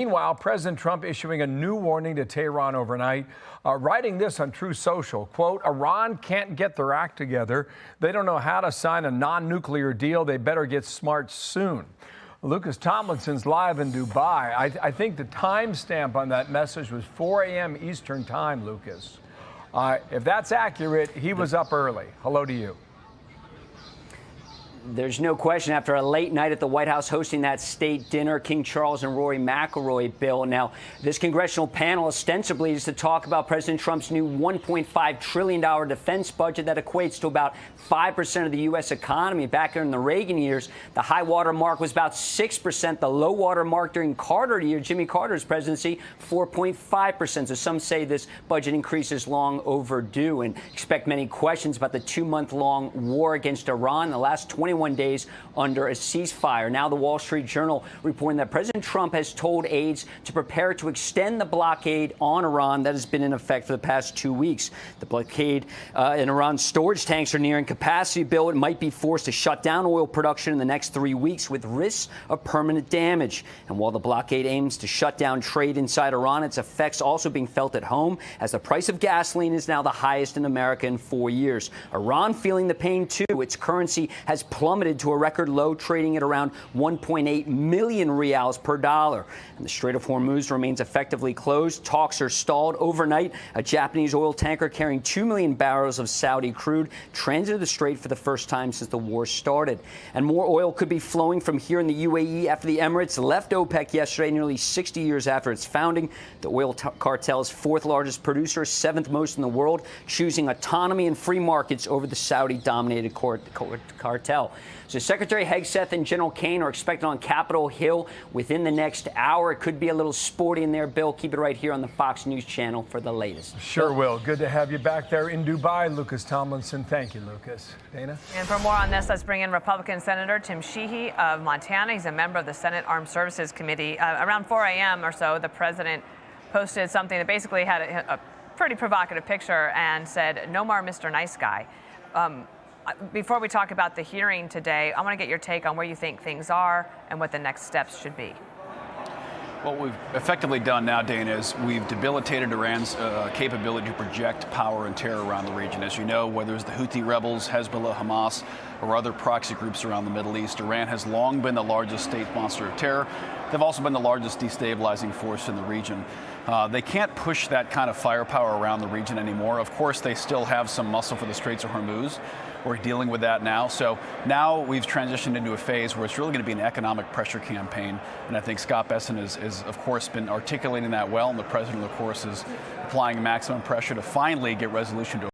Meanwhile, President Trump issuing a new warning to Tehran overnight, writing this on Truth Social, quote, Iran can't get their act together. They don't know how to sign a non-nuclear deal. They better get smart soon. Lucas Tomlinson's live in Dubai. I think the timestamp on that message was 4 a.m. Eastern time, Lucas. If that's accurate, he was up early. Hello to you. There's no question, after a late night at the White House hosting that state dinner, King Charles and Rory McIlroy, Bill. Now, this congressional panel ostensibly is to talk about President Trump's new $1.5 trillion defense budget that equates to about 5% of the U.S. economy. Back in the Reagan years, the high water mark was about 6%. The low water mark during Jimmy Carter's presidency, 4.5%. So some say this budget increase is long overdue and expect many questions about the 2-month-long war against Iran. The last 21 days under a ceasefire. Now the Wall Street Journal reporting that President Trump has told aides to prepare to extend the blockade on Iran that has been in effect for the past 2 weeks. The blockade in Iran's storage tanks are nearing capacity. Bill, it might be forced to shut down oil production in the next 3 weeks with risks of permanent damage. And while the blockade aims to shut down trade inside Iran, its effects also being felt at home as the price of gasoline is now the highest in America in 4 years. Iran feeling the pain too. Its currency has plummeted to a record low, trading at around 1.8 million rials per dollar. And the Strait of Hormuz remains effectively closed. Talks are stalled. Overnight, a Japanese oil tanker carrying 2 million barrels of Saudi crude transited the strait for the first time since the war started. And more oil could be flowing from here in the UAE after the Emirates left OPEC yesterday, nearly 60 years after its founding. The oil cartel's fourth largest producer, 7th most in the world, choosing autonomy and free markets over the Saudi-dominated cartel. So Secretary Hegseth and General Cain are expected on Capitol Hill within the next hour. It could be a little sporty in there, Bill. Keep it right here on the Fox News channel for the latest. Sure will. Good to have you back there in Dubai, Lucas Tomlinson. Thank you, Lucas. Dana? And for more on this, let's bring in Republican Senator Tim Sheehy of Montana. He's a member of the Senate Armed Services Committee. Around 4 a.m. or so, the president posted something that basically had a pretty provocative picture and said, "No more Mr. Nice Guy." Before we talk about the hearing today, I want to get your take on where you think things are and what the next steps should be. What we've effectively done now, Dana, is we've debilitated Iran's capability to project power and terror around the region. As you know, whether it's the Houthi rebels, Hezbollah, Hamas, or other proxy groups around the Middle East, Iran has long been the largest state sponsor of terror. They've also been the largest destabilizing force in the region. They can't push that kind of firepower around the region anymore. Of course, they still have some muscle for the Straits of Hormuz. We're dealing with that now. So now we've transitioned into a phase where it's really going to be an economic pressure campaign. And I think Scott Bessent has, of course, been articulating that well. And the president, of course, is applying maximum pressure to finally get resolution to